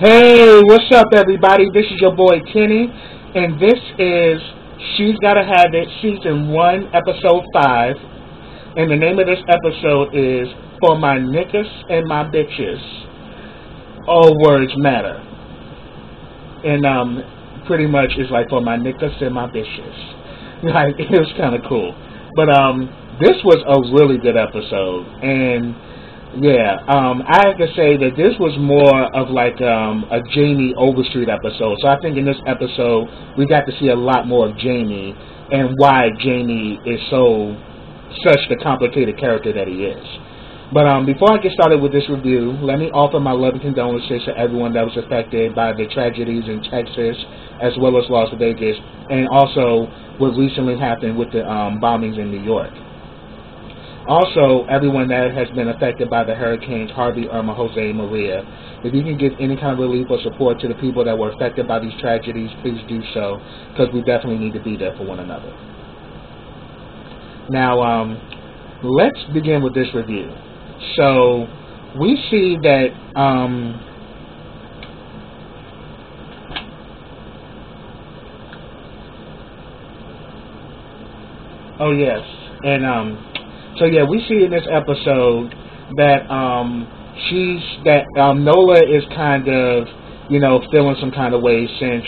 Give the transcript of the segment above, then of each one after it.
Hey, what's up, everybody? This is your boy Kenny, and this is She's Gotta Have It, Season 1, Episode 5. And the name of this episode is For My Negus and My Bitches. All words matter. And pretty much it's like For My Negus and My Bishes. Like, it was kind of cool. But this was a really good episode, and yeah, I have to say that this was more of like a Jamie Overstreet episode. So I think in this episode we got to see a lot more of Jamie and why Jamie is such the complicated character that he is. But before I get started with this review, let me offer my love and condolences to everyone that was affected by the tragedies in Texas as well as Las Vegas, and also what recently happened with the bombings in New York. Also, everyone that has been affected by the hurricanes Harvey, Irma, Jose, and Maria. If you can give any kind of relief or support to the people that were affected by these tragedies, please do so, because we definitely need to be there for one another. Now, let's begin with this review. So, we see that oh yes, and so yeah, we see in this episode that Nola is kind of, feeling some kind of way since,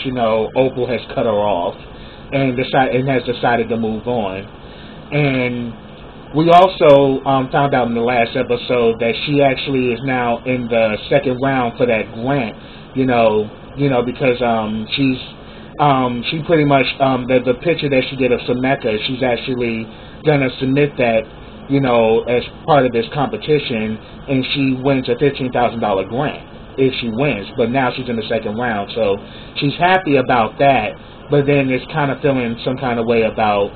Opal has cut her off and has decided to move on. And we also found out in the last episode that she actually is now in the second round for that grant, because she pretty much the picture that she did of Sameka, she's actually gonna submit that, as part of this competition, and she wins a $15,000 grant if she wins. But now she's in the second round, so she's happy about that. But then is kind of feeling some kind of way about,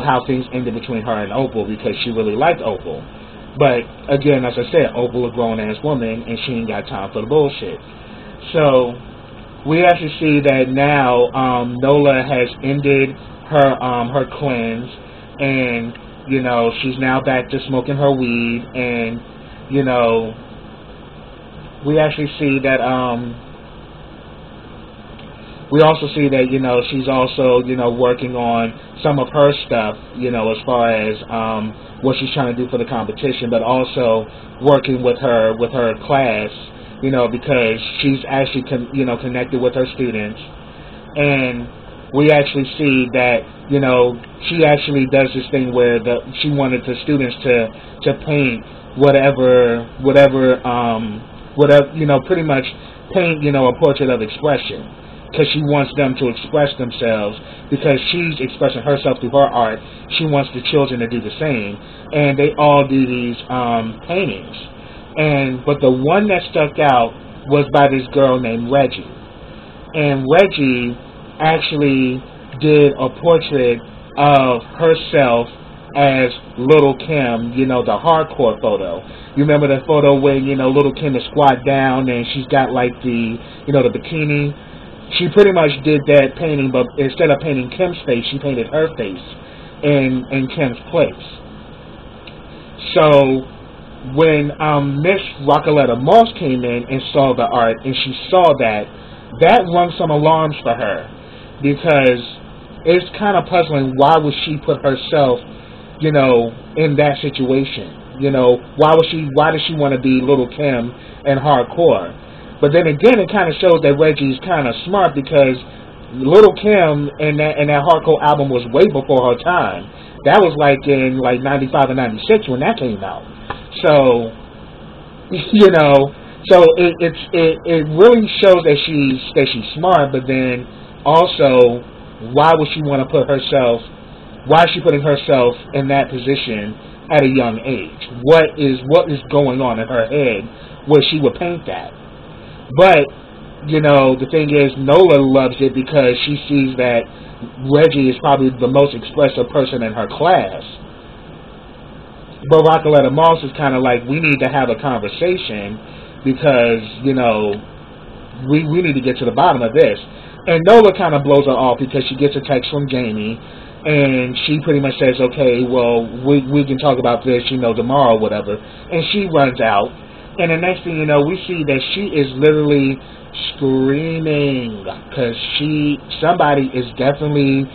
how things ended between her and Opal, because she really liked Opal. But again, as I said, Opal a grown ass woman, and she ain't got time for the bullshit. So we actually see that now Nola has ended her cleanse, and she's now back to smoking her weed, and we actually see that she's also working on some of her stuff, as far as what she's trying to do for the competition, but also working with her class, because she's actually connected with her students. And we actually see that, she actually does this thing where she wanted the students to paint whatever, pretty much paint, a portrait of expression, because she wants them to express themselves, because she's expressing herself through her art. She wants the children to do the same, and they all do these paintings. But the one that stuck out was by this girl named Reggie, and Reggie actually did a portrait of herself as Little Kim, the hardcore photo. You remember the photo where, Little Kim is squat down and she's got like the bikini? She pretty much did that painting, but instead of painting Kim's face, she painted her face in Kim's place. So when Miss Rockaletta Moss came in and saw the art, and she saw that rung some alarms for her, because it's kind of puzzling. Why would she put herself, in that situation? Why does she want to be Little Kim and hardcore? But then again, it kind of shows that Reggie's kind of smart, because Little Kim and that hardcore album was way before her time. That was like in 95 or 96 when that came out. So, so it really shows that she's smart. But then also, why would she want to put herself? Why is she putting herself in that position at a young age? What is going on in her head where she would paint that? But the thing is, Nola loves it because she sees that Reggie is probably the most expressive person in her class. But Rockaletta Moss is kind of like, we need to have a conversation, because we need to get to the bottom of this. And Nola kind of blows her off, because she gets a text from Jamie, and she pretty much says, okay, well, we can talk about this, tomorrow or whatever. And she runs out, And the next thing you know, we see that she is literally screaming because somebody is definitely,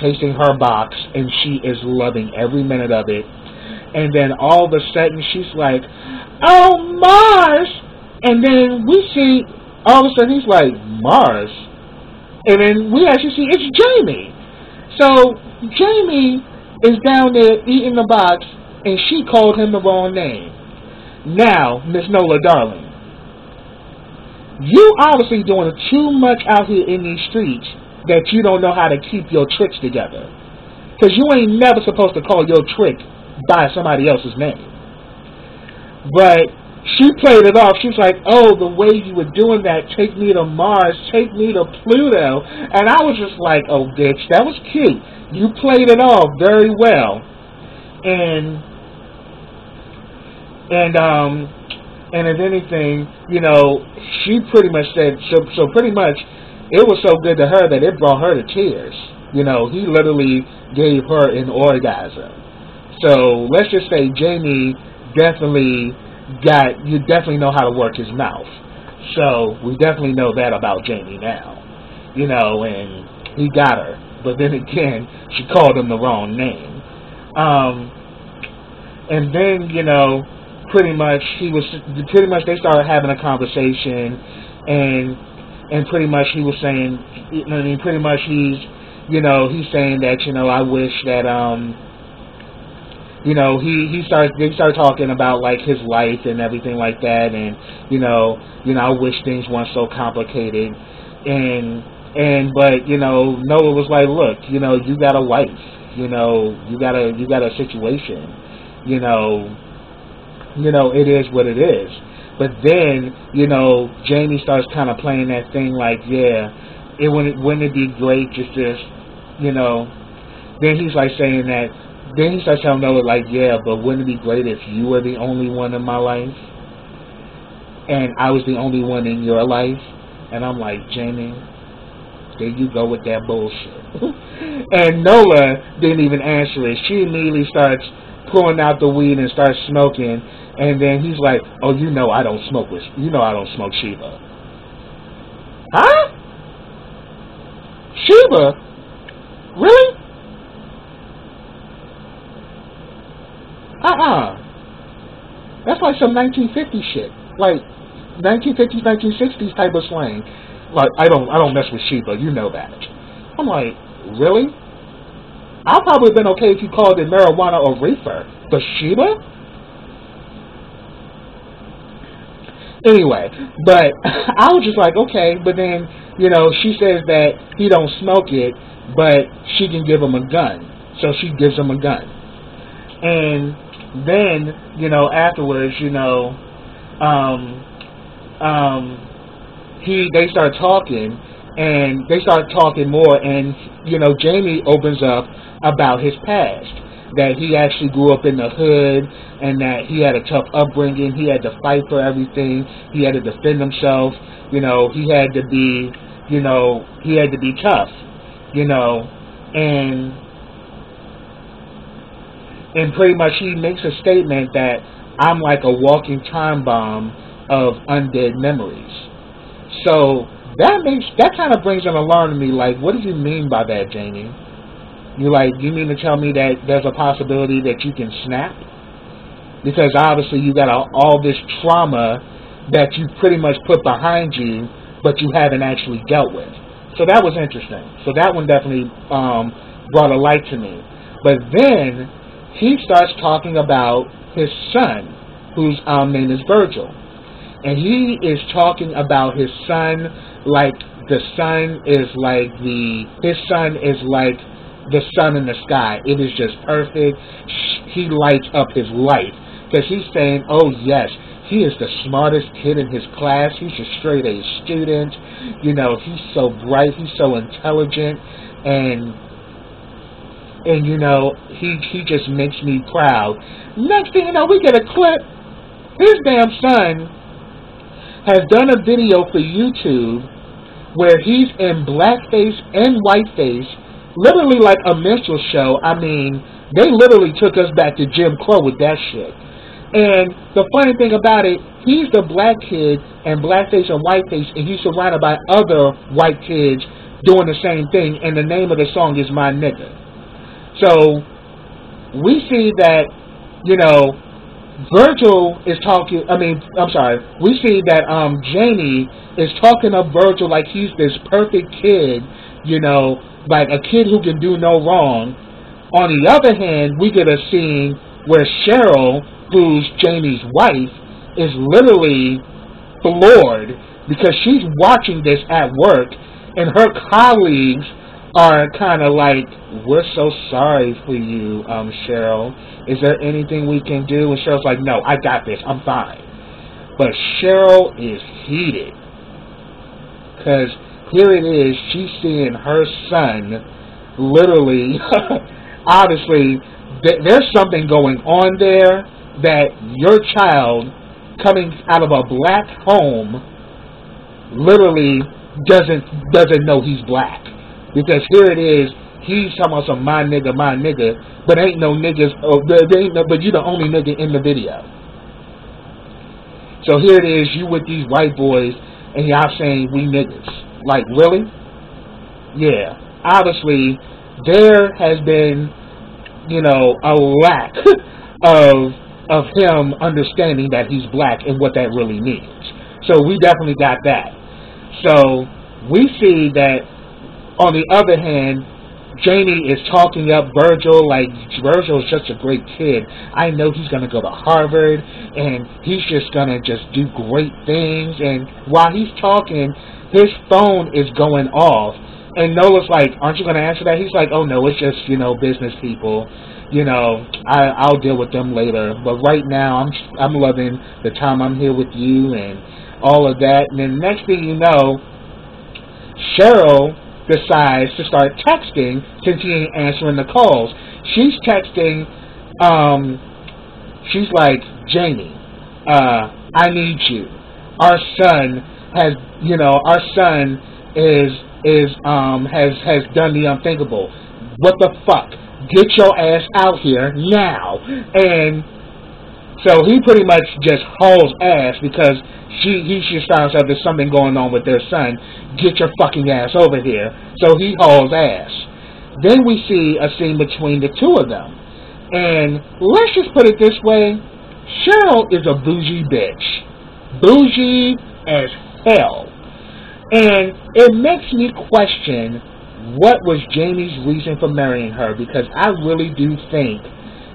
tasting her box, and she is loving every minute of it. And then all of a sudden she's like, "Oh, Mars!" And then we see, all of a sudden he's like, "Mars?" And then we actually see it's Jamie. So Jamie is down there eating the box, and she called him the wrong name. Now, Miss Nola, darling, you obviously doing too much out here in these streets that you don't know how to keep your tricks together. Because you ain't never supposed to call your trick by somebody else's name. But she played it off. She's like, "Oh, the way you were doing that, take me to Mars, take me to Pluto." And I was just like, "Oh, bitch, that was cute. You played it off very well." And if anything, she pretty much said, so pretty much it was so good to her that it brought her to tears. He literally gave her an orgasm. So let's just say Jamie you definitely know how to work his mouth. So we definitely know that about Jamie now. And he got her. But then again, she called him the wrong name. And then, pretty much they started having a conversation, and pretty much he was saying, pretty much he's saying that, I wish that, they started talking about like his life and everything like that, and I wish things weren't so complicated, but Noah was like, "Look, you got a wife, you got a situation, it is what it is." But then Jamie starts kind of playing that thing like, "Yeah, wouldn't it be great just then he's like saying that. Then he starts telling Noah, like, "Yeah, but wouldn't it be great if you were the only one in my life? And I was the only one in your life?" And I'm like, "Jamie, there you go with that bullshit." And Nola didn't even answer it. She immediately starts pulling out the weed and starts smoking. And then he's like, "Oh, I don't smoke Sheba." Huh? Sheba? Really? That's like some 1950s shit. Like 1950s, 1960s type of slang. Like, I don't mess with Sheba, you know that. I'm like, really? I'll probably have been okay if you called it marijuana or reefer. But Sheba? Anyway, but I was just like, okay, but then, she says that he don't smoke it, but she can give him a gun. So she gives him a gun. And then, afterwards, they start talking, and they start talking more, and, Jamie opens up about his past, that he actually grew up in the hood, and that he had a tough upbringing. He had to fight for everything. He had to defend himself. He had to be, tough, and pretty much he makes a statement that I'm like a walking time bomb of undead memories. So that kind of brings an alarm to me. Like, what do you mean by that, Jamie? You mean to tell me that there's a possibility that you can snap? Because obviously you got all this trauma that you pretty much put behind you, but you haven't actually dealt with. So that was interesting. So that one definitely brought a light to me. But then he starts talking about his son, whose name is Virgil. And he is talking about his son like his son is like the sun in the sky. It is just perfect. He lights up his life. Because he's saying, oh yes, he is the smartest kid in his class. He's a straight A student. He's so bright. He's so intelligent. And he just makes me proud. Next thing you know, we get a clip. His damn son has done a video for YouTube where he's in blackface and whiteface, literally like a minstrel show. I mean, they literally took us back to Jim Crow with that shit. And the funny thing about it, he's the black kid and blackface and whiteface, and he's surrounded by other white kids doing the same thing, and the name of the song is My Nigga. So we see that, Virgil is talking, we see that Jamie is talking of Virgil like he's this perfect kid, like a kid who can do no wrong. On the other hand, we get a scene where Cheryl, who's Jamie's wife, is literally floored because she's watching this at work, and her colleagues are kind of like, we're so sorry for you, Cheryl. Is there anything we can do? And Cheryl's like, no, I got this. I'm fine. But Cheryl is heated because here it is. She's seeing her son literally, obviously, there's something going on there that your child coming out of a black home literally doesn't know he's black. Because here it is, he's talking about some my nigga, but ain't no niggas, but you the only nigga in the video. So here it is, you with these white boys, and y'all saying we niggas. Like, really? Yeah. Obviously, there has been, a lack of him understanding that he's black and what that really means. So we definitely got that. So we see that, on the other hand, Jamie is talking up Virgil like Virgil's such a great kid. I know he's going to go to Harvard and he's just going to just do great things. And while he's talking, his phone is going off. And Nola's like, aren't you going to answer that? He's like, oh no, it's just, business people. I'll deal with them later. But right now, I'm loving the time I'm here with you and all of that. And then next thing you know, Cheryl decides to start texting since he ain't answering the calls. She's texting, she's like, Jamie, I need you. Our son has done the unthinkable. What the fuck? Get your ass out here now. And so he pretty much just hauls ass because he just finds out there's something going on with their son. Get your fucking ass over here. So he hauls ass. Then we see a scene between the two of them. And let's just put it this way. Cheryl is a bougie bitch. Bougie as hell. And it makes me question what was Jamie's reason for marrying her, because I really do think,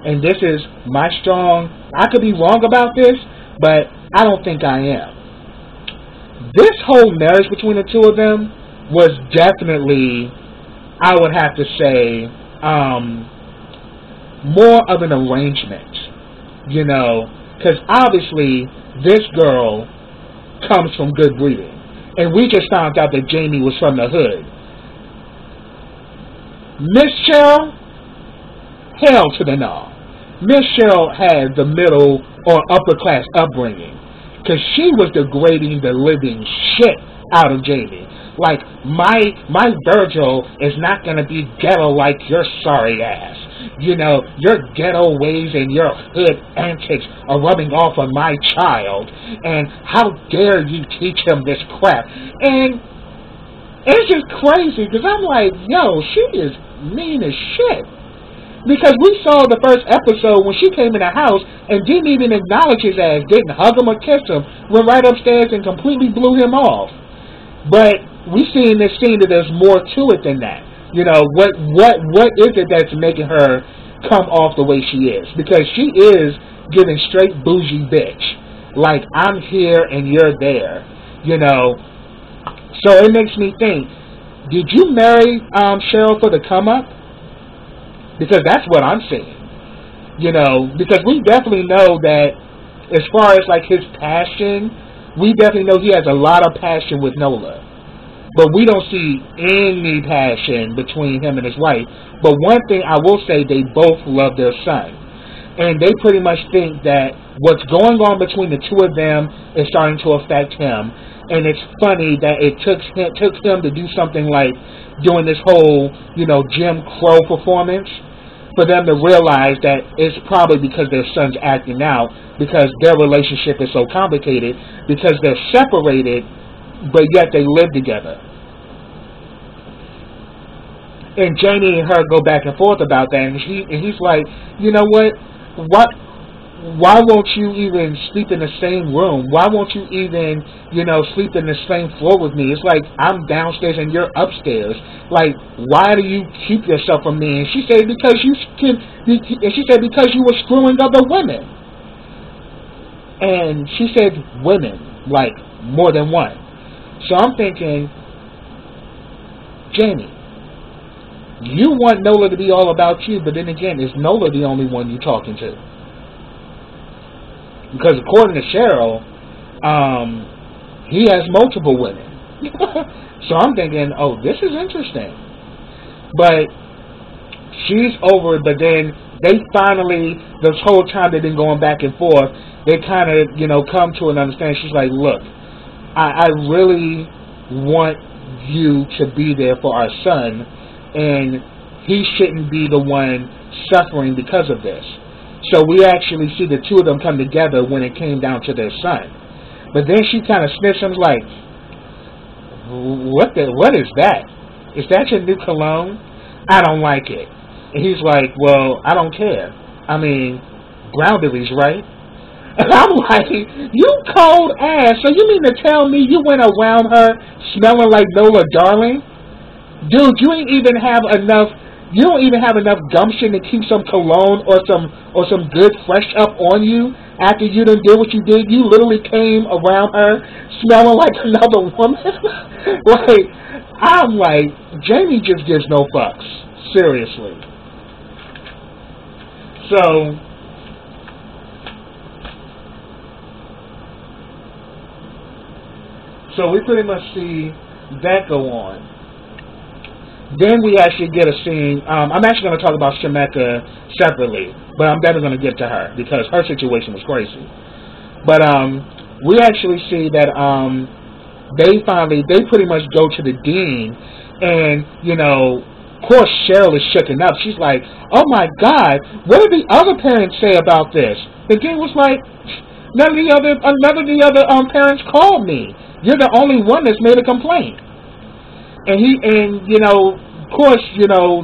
and this is my strong, I could be wrong about this, but I don't think I am. This whole marriage between the two of them was definitely, I would have to say, more of an arrangement, because obviously this girl comes from good breeding. And we just found out that Jamie was from the hood. Miss Cheryl, hell to the no. Miss Cheryl had the middle or upper class upbringing, because she was degrading the living shit out of Jamie. Like, my Virgil is not going to be ghetto like your sorry ass. Your ghetto ways and your hood antics are rubbing off on my child. And how dare you teach him this crap? And it's just crazy, because I'm like, yo, she is mean as shit. Because we saw the first episode when she came in the house and didn't even acknowledge his ass, didn't hug him or kiss him, went right upstairs and completely blew him off. But we see in this scene that there's more to it than that. What is it that's making her come off the way she is? Because she is giving straight bougie bitch. Like, I'm here and you're there. So it makes me think, did you marry Cheryl for the come up? Because that's what I'm seeing. Because we definitely know that as far as like his passion, we definitely know he has a lot of passion with Nola. But we don't see any passion between him and his wife. But one thing I will say, they both love their son. And they pretty much think that what's going on between the two of them is starting to affect him. And it's funny that it took him to do something like doing this whole, Jim Crow performance. for them to realize that it's probably because their son's acting out, because their relationship is so complicated, because they're separated, but yet they live together. And Jamie and her go back and forth about that, and he's like, you know what? Why won't you even sleep in the same room? Why won't you even, sleep in the same floor with me? It's like I'm downstairs and you're upstairs. Like, why do you keep yourself from me? And she said because you were screwing other women. And she said women, like more than one. So I'm thinking, Jamie, you want Nola to be all about you, but then again, is Nola the only one you're talking to? Because according to Cheryl, he has multiple women. So I'm thinking, oh, this is interesting. But she's over it, but then they finally, this whole time they've been going back and forth, they kind of, come to an understanding. She's like, look, I really want you to be there for our son, and he shouldn't be the one suffering because of this. So we actually see the two of them come together when it came down to their son. But then she kind of sniffs him like, what is that? Is that your new cologne? I don't like it. And he's like, well, I don't care. I mean, boundaries, right? And I'm like, you cold ass. So you mean to tell me you went around her smelling like Nola Darling? Dude, you ain't even have enough. You don't even have enough gumption to keep some cologne or some good fresh up on you after you done did what you did. You literally came around her smelling like another woman. Like, I'm like, Jamie just gives no fucks. Seriously. So we pretty much see that go on. Then we actually get a scene. I'm actually going to talk about Shemeka separately, but I'm definitely going to get to her because her situation was crazy. But we actually see that they pretty much go to the dean, and of course Cheryl is shooken up. She's like, "Oh my God, what did the other parents say about this?" The dean was like, "None of the other parents called me. You're the only one that's made a complaint." And of course,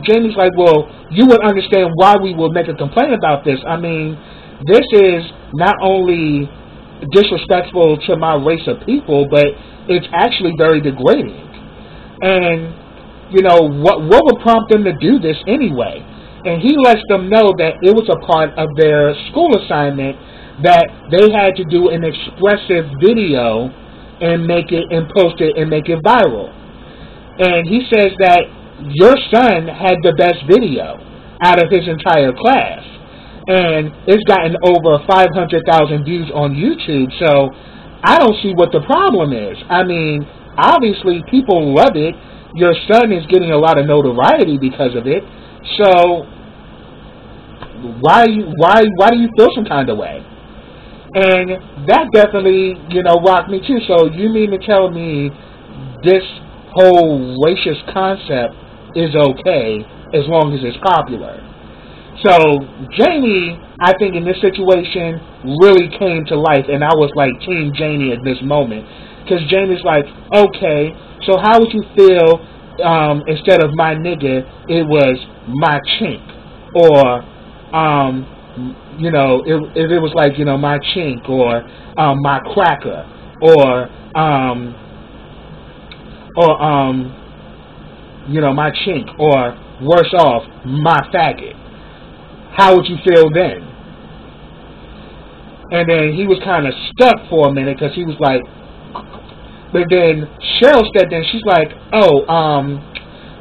Jamie's like, well, you would understand why we would make a complaint about this. I mean, this is not only disrespectful to my race of people, but it's actually very degrading. And, what would prompt them to do this anyway? And he lets them know that it was a part of their school assignment that they had to do an expressive video and post it and make it viral. And he says that your son had the best video out of his entire class. And it's gotten over 500,000 views on YouTube. So I don't see what the problem is. I mean, obviously people love it. Your son is getting a lot of notoriety because of it. So why do you feel some kind of way? And that definitely, rocked me too. So you mean to tell me this whole racist concept is okay as long as it's popular? So Jamie, I think in this situation really came to life, and I was like Team Jamie at this moment, because Jamie's like, okay, so how would you feel instead of my nigga, it was my chink, or if it was like my chink, or my cracker, or my chink, or worse off, my faggot. How would you feel then? And then he was kind of stuck for a minute because he was like, but then Cheryl stepped in. She's like, oh,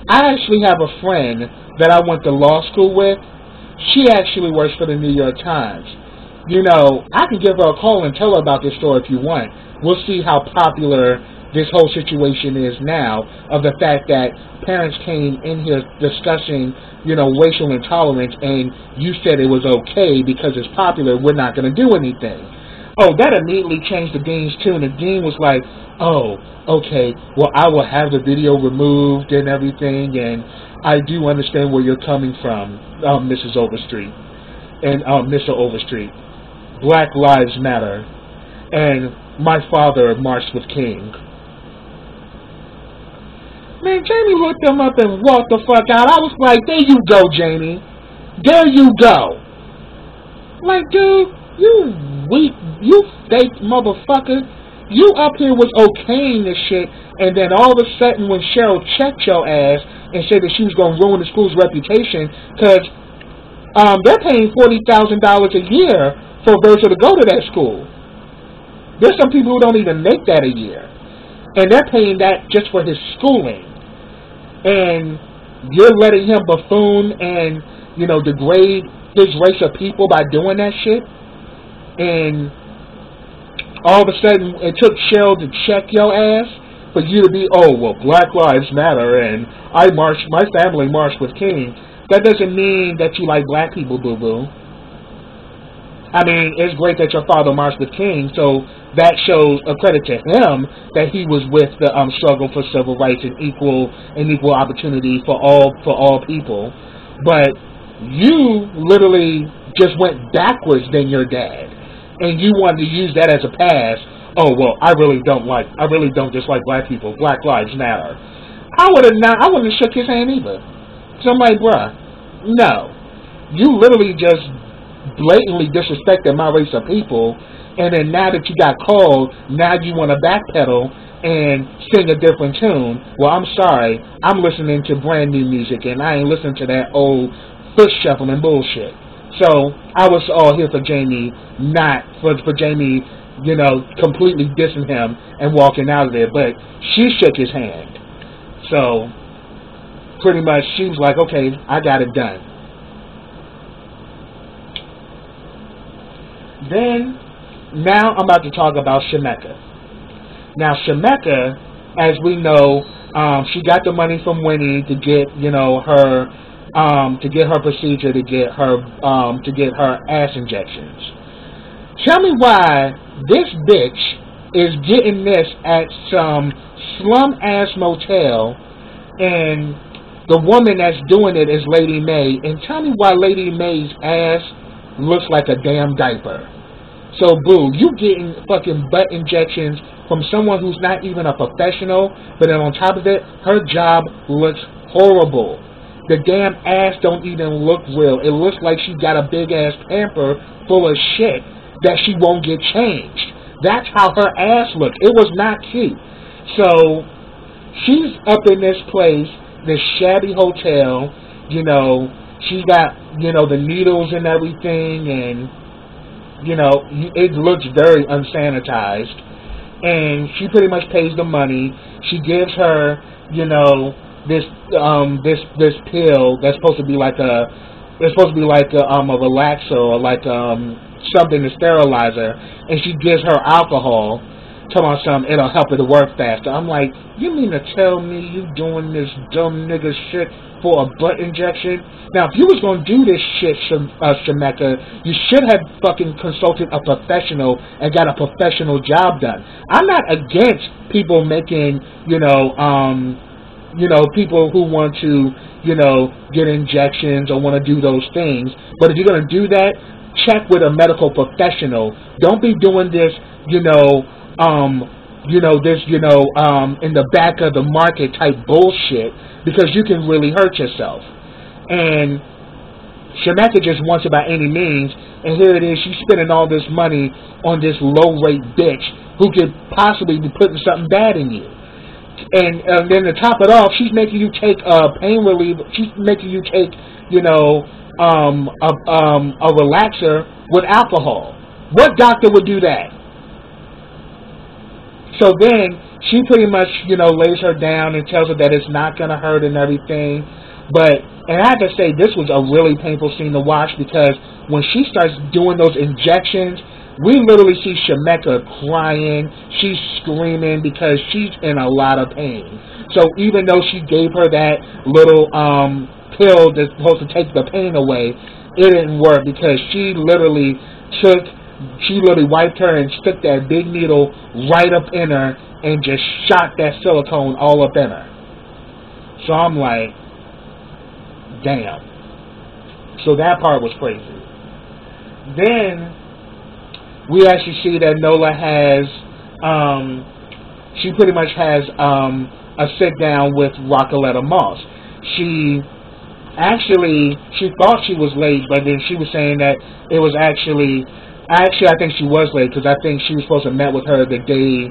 I actually have a friend that I went to law school with. She actually works for the New York Times. I can give her a call and tell her about this story if you want. We'll see how popular this whole situation is now, of the fact that parents came in here discussing, racial intolerance, and you said it was okay because it's popular, we're not going to do anything. Oh, that immediately changed the dean's tune. The dean was like, oh, okay, well, I will have the video removed and everything, and I do understand where you're coming from, Mrs. Overstreet and Mr. Overstreet. Black Lives Matter. And my father marched with King. Man, Jamie looked him up and walked the fuck out. I was like, there you go, Jamie. There you go. Like, dude, you weak, you fake motherfucker. You up here was okaying this shit, and then all of a sudden when Cheryl checked your ass and said that she was going to ruin the school's reputation, because they're paying $40,000 a year for Virgil to go to that school. There's some people who don't even make that a year, and they're paying that just for his schooling. And you're letting him buffoon and, you know, degrade his race of people by doing that shit. And all of a sudden, it took Cheryl to check your ass for you to be, oh, well, Black Lives Matter, and my family marched with King. That doesn't mean that you like black people, boo-boo. I mean, it's great that your father marched with King, so that shows a credit to him that he was with the struggle for civil rights and equal opportunity for all people. But you literally just went backwards than your dad, and you wanted to use that as a pass. Oh, well, I really don't dislike black people. Black Lives Matter. I wouldn't have shook his hand either. So I'm like, bruh, no, you literally just blatantly disrespected my race of people, and then now that you got called, now you want to backpedal and sing a different tune. Well, I'm sorry, I'm listening to brand new music, and I ain't listening to that old foot shuffling bullshit. So I was all here for Jamie, not for Jamie, you know, completely dissing him and walking out of there. But she shook his hand, so pretty much she was like, okay, I got it done. Then, now I'm about to talk about Shemeka. Now, Shemeka, as we know, she got the money from Winnie to get, you know, her, to get her procedure, to get her ass injections. Tell me why this bitch is getting this at some slum-ass motel, and the woman that's doing it is Lady May, and tell me why Lady May's ass looks like a damn diaper. So, boo, you getting fucking butt injections from someone who's not even a professional, but then on top of it, her job looks horrible. The damn ass don't even look real. It looks like she got a big-ass pamper full of shit that she won't get changed. That's how her ass looked. It was not cute. So, she's up in this place, this shabby hotel, you know, she's got, you know, the needles and everything, and you know, it looks very unsanitized, and she pretty much pays the money. She gives her, you know, this pill that's supposed to be like a relaxer or like something to sterilize her, and she gives her alcohol. Tell her something, it'll help her to work faster. I'm like, you mean to tell me you doing this dumb nigga shit for a butt injection? Now, if you was going to do this shit, Shemeka, you should have fucking consulted a professional and got a professional job done. I'm not against people making, people who want to, get injections or want to do those things. But if you're going to do that, check with a medical professional. Don't be doing this, in the back of the market type bullshit, because you can really hurt yourself. And Shemeka just wants it by any means, and here it is, she's spending all this money on this low-rate bitch who could possibly be putting something bad in you. And then to top it off, she's making you take pain relief. She's making you take, a relaxer with alcohol. What doctor would do that? So then she pretty much, lays her down and tells her that it's not going to hurt and everything. And I have to say, this was a really painful scene to watch, because when she starts doing those injections, we literally see Shemeka crying. She's screaming because she's in a lot of pain. So even though she gave her that little pill that's supposed to take the pain away, it didn't work, because she literally took she literally wiped her and stuck that big needle right up in her and just shot that silicone all up in her. So I'm like, damn. So that part was crazy. Then we actually see that Nola has, she pretty much has a sit down with Rocoletta Moss. She thought she was late, but then she was saying that it was actually I think she was late because I think she was supposed to met with her the day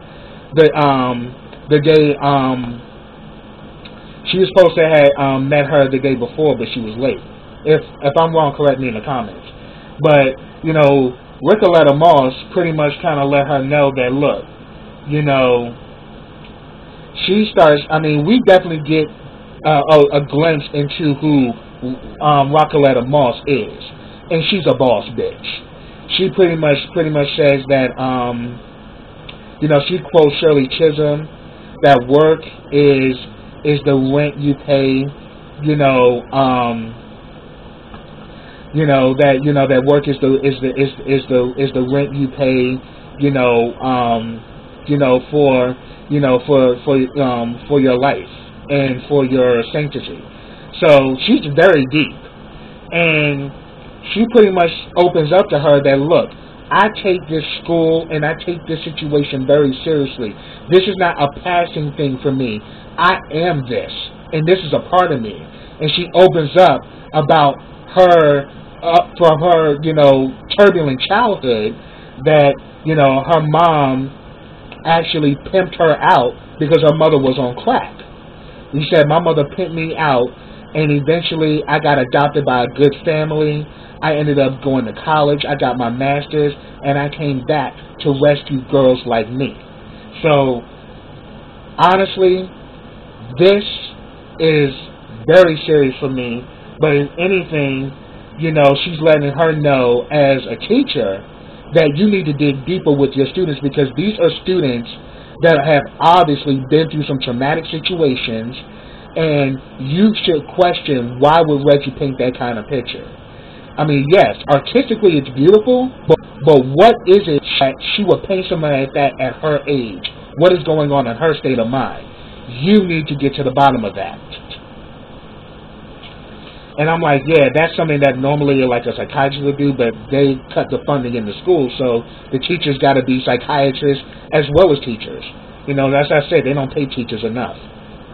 she was supposed to have met her the day before, but she was late. If I'm wrong, correct me in the comments. But you know, Rocoletta Moss pretty much kind of let her know that, look, you know, she starts. I mean, we definitely get a glimpse into who Rocoletta Moss is, and she's a boss bitch. She pretty much says that, you know, she quotes Shirley Chisholm that work is the rent you pay, that work is the rent you pay, for your life and for your sanctity. So she's very deep, and she pretty much opens up to her that, look, I take this school and I take this situation very seriously. This is not a passing thing for me. I am this, and this is a part of me. And she opens up about her, from her, turbulent childhood, that, her mom actually pimped her out because her mother was on crack. He said, my mother pimped me out, and eventually I got adopted by a good family. I ended up going to college. I got my master's, and I came back to rescue girls like me. So, honestly, this is very serious for me. But if anything, she's letting her know as a teacher that you need to dig deeper with your students, because these are students that have obviously been through some traumatic situations, and you should question, why would Reggie paint that kind of picture? I mean, yes, artistically it's beautiful, but what is it that she would paint something like that at her age? What is going on in her state of mind? You need to get to the bottom of that. And I'm like, yeah, that's something that normally like a psychiatrist would do, but they cut the funding in the school, so the teachers got to be psychiatrists as well as teachers. As I said, they don't pay teachers enough.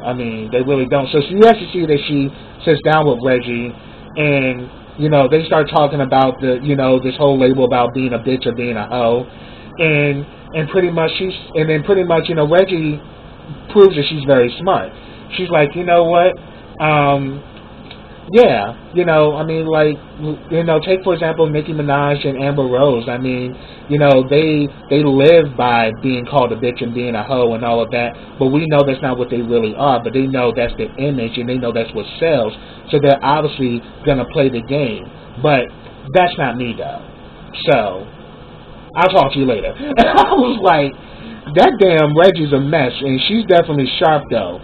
I mean, they really don't. So you actually see that she sits down with Reggie, and they start talking about this whole label about being a bitch or being a hoe, and pretty much Reggie proves that she's very smart. She's like, you know what? Yeah, take for example Nicki Minaj and Amber Rose. I mean, they live by being called a bitch and being a hoe and all of that, but we know that's not what they really are, but they know that's the image and they know that's what sells, so they're obviously going to play the game. But that's not me, though. So, I'll talk to you later. I was like, that damn Reggie's a mess, and she's definitely sharp, though.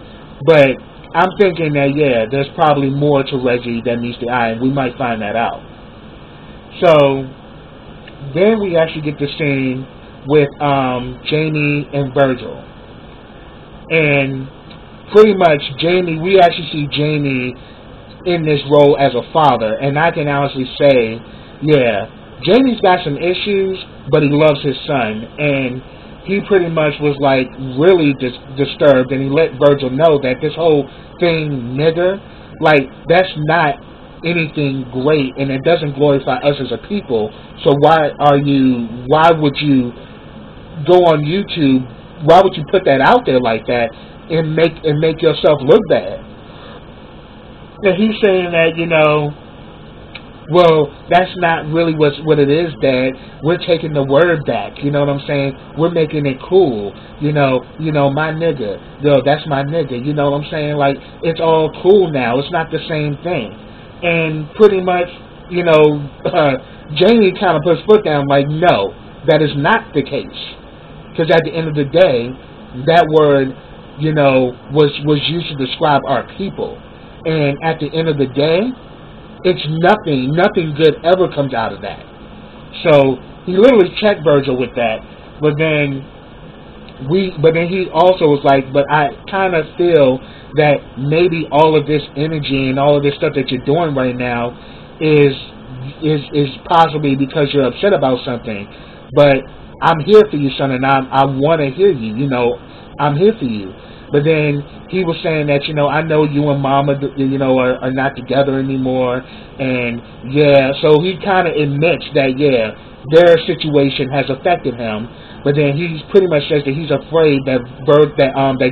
But I'm thinking that, yeah, there's probably more to Reggie than meets the eye, and we might find that out. So, then we actually get the scene with Jamie and Virgil. And pretty much we actually see Jamie in this role as a father, and I can honestly say, yeah, Jamie's got some issues, but he loves his son, and he pretty much was like really disturbed, and he let Virgil know that this whole thing, nigger, like, that's not anything great, and it doesn't glorify us as a people. So why would you go on YouTube? Why would you put that out there like that and make yourself look bad? And he's saying that, well, that's not really what it is, Dad. We're taking the word back. You know what I'm saying? We're making it cool. My nigga. That's my nigga. You know what I'm saying? Like, it's all cool now. It's not the same thing. And pretty much, Jamie kind of puts foot down like, no, that is not the case. Because at the end of the day, that word, was used to describe our people. And at the end of the day, it's nothing good ever comes out of that. So he literally checked Virgil with that. But then he also was like, but I kind of feel that maybe all of this energy and all of this stuff that you're doing right now is possibly because you're upset about something. But I'm here for you, son, and I want to hear you. You know, I'm here for you. But then he was saying that, you know, I know you and Mama, you know, are not together anymore, and yeah, so he kind of admits that, yeah, their situation has affected him. But then he pretty much says that he's afraid that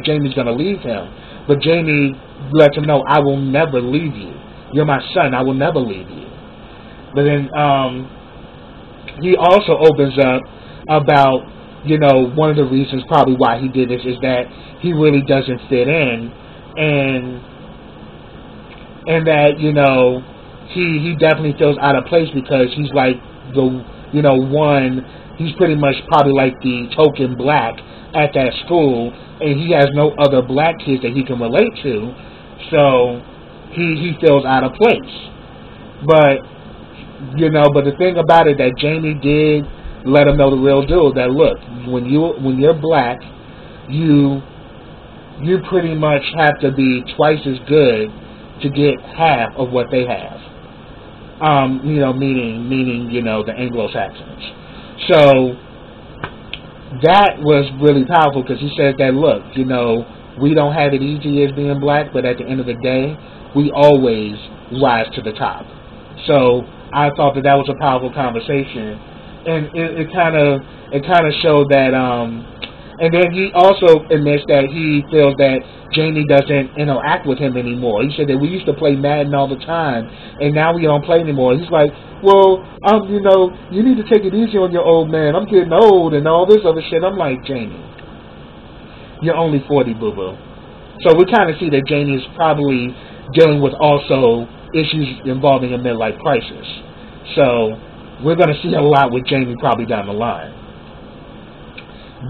Jamie's gonna leave him. But Jamie lets him know, I will never leave you. You're my son. I will never leave you. But then he also opens up about, you know, one of the reasons probably why he did this is that he really doesn't fit in, and that, you know, he definitely feels out of place because he's like he's pretty much probably like the token black at that school, and he has no other black kids that he can relate to, so he feels out of place. But, you know, but the thing about it that Jamie did let him know the real deal, that look, when you're black, you pretty much have to be twice as good to get half of what they have. You know, meaning, you know, the Anglo-Saxons. So that was really powerful because he said that, look, you know, we don't have it easy as being black, but at the end of the day, we always rise to the top. So I thought that was a powerful conversation, and it kind of showed that. And then he also admits that he feels that Jamie doesn't interact with him anymore. He said that we used to play Madden all the time, and now we don't play anymore. He's like, well, you know, you need to take it easy on your old man. I'm getting old and all this other shit. I'm like, Jamie, you're only 40, boo-boo. So we kind of see that Jamie is probably dealing with also issues involving a midlife crisis. So we're going to see a lot with Jamie probably down the line.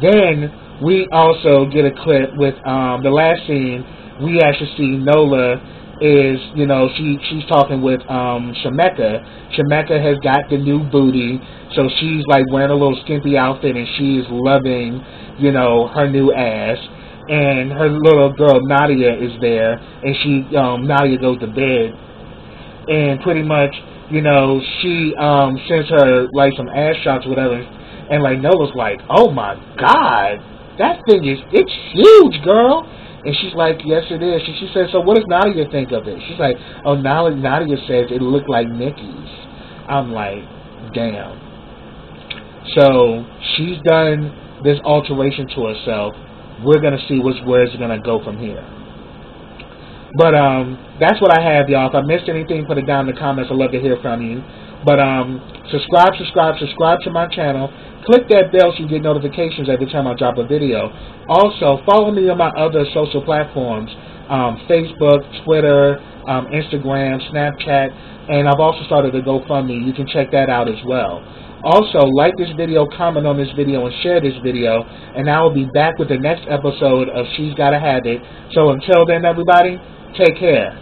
Then we also get a clip with the last scene. We actually see Nola is, you know, she's talking with Shemeka. Shemeka has got the new booty, so she's like wearing a little skimpy outfit, and she's loving, you know, her new ass. And her little girl Nadia is there, and Nadia goes to bed, and pretty much, you know, she sends her like some ass shots, or whatever. And like Nola's like, oh my God, that thing it's huge, girl. And she's like, yes it is. She says, so what does Nadia think of it? She's like, oh, Nadia says it looked like Nikki's. I'm like, damn. So she's done this alteration to herself. We're going to see where it's going to go from here. But that's what I have, y'all. If I missed anything, put it down in the comments. I'd love to hear from you. But subscribe to my channel. Click that bell so you get notifications every time I drop a video. Also, follow me on my other social platforms, Facebook, Twitter, Instagram, Snapchat, and I've also started a GoFundMe. You can check that out as well. Also, like this video, comment on this video, and share this video, and I will be back with the next episode of She's Gotta Have It. So until then, everybody, take care.